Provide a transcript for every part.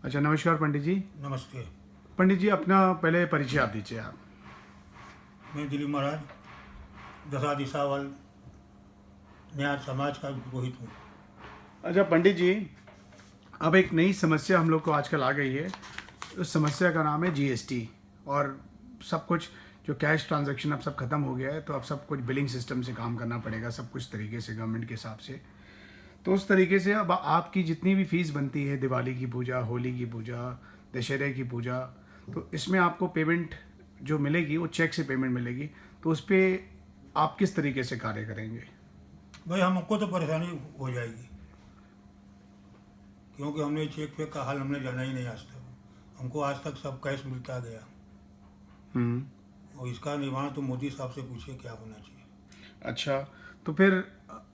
अच्छा, नमस्कार पंडित जी। नमस्ते। पंडित जी, अपना पहले परिचय आप दीजिए आप। मैं दिलीप महाराज दशा दिशावल न्याय समाज का पुरोहित हूँ। अच्छा पंडित जी, अब एक नई समस्या हम लोग को आजकल आ गई है। उस समस्या का नाम है जीएसटी। और सब कुछ जो कैश ट्रांजैक्शन अब सब खत्म हो गया है, तो अब सब कुछ बिलिंग सिस्टम से काम करना पड़ेगा, सब कुछ तरीके से गवर्नमेंट के हिसाब से। तो उस तरीके से अब आपकी जितनी भी फीस बनती है, दिवाली की पूजा, होली की पूजा, दशहरे की पूजा, तो इसमें आपको पेमेंट जो मिलेगी वो चेक से पेमेंट मिलेगी। तो उस पर आप किस तरीके से कार्य करेंगे? भाई हमको तो परेशानी हो जाएगी, क्योंकि हमने चेक फेक का हाल हमने जाना ही नहीं आज तक। हमको आज तक सब कैश मिलता गया, हम्म। और इसका निर्माण तो मोदी साहब से पूछिए क्या होना चाहिए। अच्छा, तो फिर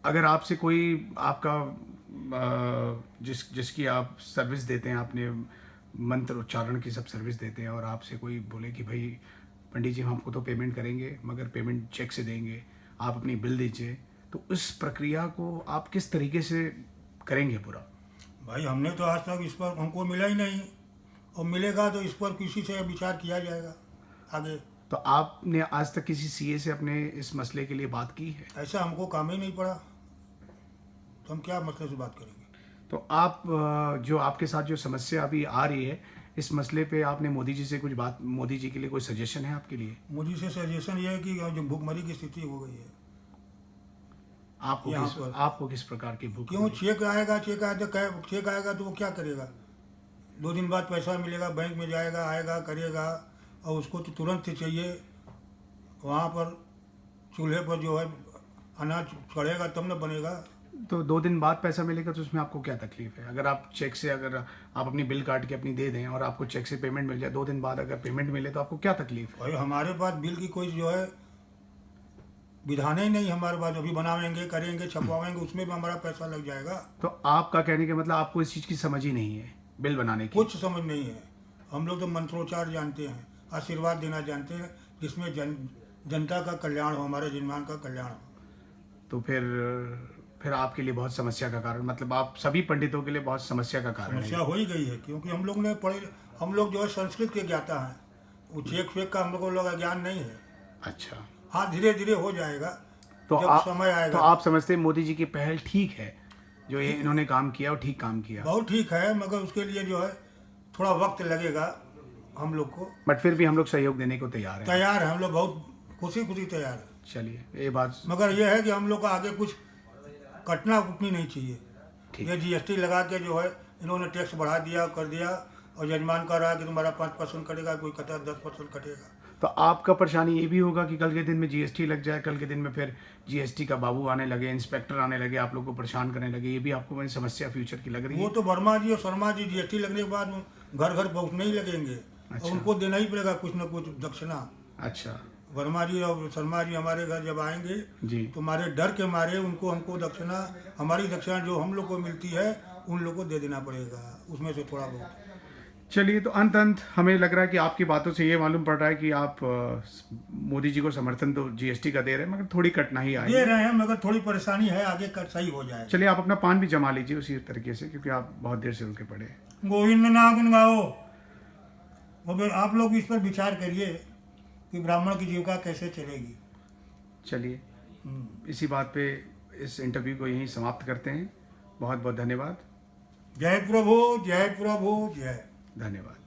अगर आपसे कोई आपका जिसकी आप सर्विस देते हैं, आपने मंत्र उच्चारण की सब सर्विस देते हैं, और आपसे कोई बोले कि भाई पंडित जी हम आपको तो पेमेंट करेंगे मगर पेमेंट चेक से देंगे, आप अपनी बिल दीजिए, तो उस प्रक्रिया को आप किस तरीके से करेंगे पूरा? भाई हमने तो आज तक इस पर हमको मिला ही नहीं, और मिलेगा तो इस पर किसी से विचार किया जाएगा आगे। तो आपने आज तक किसी सीए से अपने इस मसले के लिए बात की है? ऐसा हमको काम ही नहीं पड़ा, तो हम क्या मसले से बात करेंगे। तो आप जो आपके साथ जो समस्या अभी आ रही है, इस मसले पे आपने मोदी जी से कुछ बात, मोदी जी के लिए कोई सजेशन है आपके लिए? मोदी से सजेशन ये है कि जो भूखमरी की स्थिति हो गई है आपको यहाँ किस पर। आपको किस प्रकार की भूख क्यों? लगी? चेक आएगा, चेक आएगा तो वो क्या करेगा? 2 दिन बाद पैसा मिलेगा, बैंक में जाएगा, आएगा, करेगा, और उसको तो तुरंत ही चाहिए। वहाँ पर चूल्हे पर जो है अनाज चढ़ेगा तब न बनेगा। तो 2 दिन बाद पैसा मिलेगा, तो उसमें आपको क्या तकलीफ है? अगर आप चेक से, अगर आप अपनी बिल काट के अपनी दे दें और आपको चेक से पेमेंट मिल जाए, 2 दिन बाद अगर पेमेंट मिले, तो आपको क्या तकलीफ है? भाई हमारे पास बिल की कोई जो है विधान ही नहीं हमारे पास। अभी बनावेंगे, करेंगे, छपवाएंगे, उसमें भी हमारा पैसा लग जाएगा। तो आपका कहने का मतलब आपको इस चीज़ की समझ ही नहीं है, बिल बनाने की? कुछ समझ नहीं है। हम लोग तो मंत्रोच्चार जानते हैं, आशीर्वाद देना जानते हैं, जिसमें जनता का कल्याण हो, हमारे जनमान का कल्याण हो। तो फिर आपके लिए बहुत समस्या का कारण, मतलब आप सभी पंडितों के लिए बहुत समस्या का कारण समस्या है। हो ही गई है, क्योंकि हम लोग ने पढ़े, हम लोग जो है संस्कृत के ज्ञाता हैं। वो चेक फेक का हम लोगों का ज्ञान नहीं है। अच्छा, हाँ, धीरे धीरे हो जाएगा तो जब समय आएगा। आप समझते हैं मोदी जी की पहल ठीक है, जो ये इन्होंने काम किया वो ठीक काम किया? बहुत ठीक है, मगर उसके लिए जो है थोड़ा वक्त लगेगा हम लोग को। बट फिर भी हम लोग सहयोग देने को तैयार हैं। तैयार है, हम लोग बहुत खुशी खुशी तैयार है। चलिए, ये बात मगर यह है कि हम लोग का आगे कुछ कटना कुटनी नहीं चाहिए। ठीक। ये जीएसटी लगा के जो है इन्होंने टैक्स बढ़ा दिया, कर दिया, और यजमान कह रहा है कि तुम्हारा 5% कटेगा, कोई कहता है 10% कटेगा। तो आपका परेशानी ये भी होगा कि कल के दिन में जीएसटी लग जाए, कल के दिन में फिर जीएसटी का बाबू आने लगे, इंस्पेक्टर आने लगे, आप लोग को परेशान करने लगे, ये भी आपको मेरी समस्या फ्यूचर की लग रही वो है? तो वर्मा जी और शर्मा जी जीएसटी लगने के बाद घर घर पहुँचने ही लगेंगे, और अच्छा। उनको देना ही पड़ेगा कुछ न कुछ दक्षिणा। अच्छा वर्मा जी और शर्मा जी हमारे घर जब आएंगे जी। तो हमारे डर के मारे उनको हमको दक्षिणा, हमारी दक्षिणा जो हम लोग को मिलती है उन लोग को दे देना पड़ेगा, उसमें से थोड़ा बहुत। चलिए, तो अंत हमें लग रहा है कि आपकी बातों से ये मालूम पड़ रहा है कि आप मोदी जी को समर्थन तो जीएसटी का दे रहे हैं, मगर थोड़ी कठिनाई आई दे है। रहे हैं, मगर थोड़ी परेशानी है, आगे कर सही हो जाएगा। चलिए, आप अपना पान भी जमा लीजिए उसी तरीके से, क्योंकि आप बहुत देर से रुके पड़े हैं। गोविंद नाम गाओ। वो आप लोग इस पर विचार करिए कि ब्राह्मण की जीविका कैसे चलेगी। चलिए, इसी बात पे इस इंटरव्यू को यहीं समाप्त करते हैं। बहुत बहुत धन्यवाद। जय प्रभु, जय प्रभु, जय। धन्यवाद।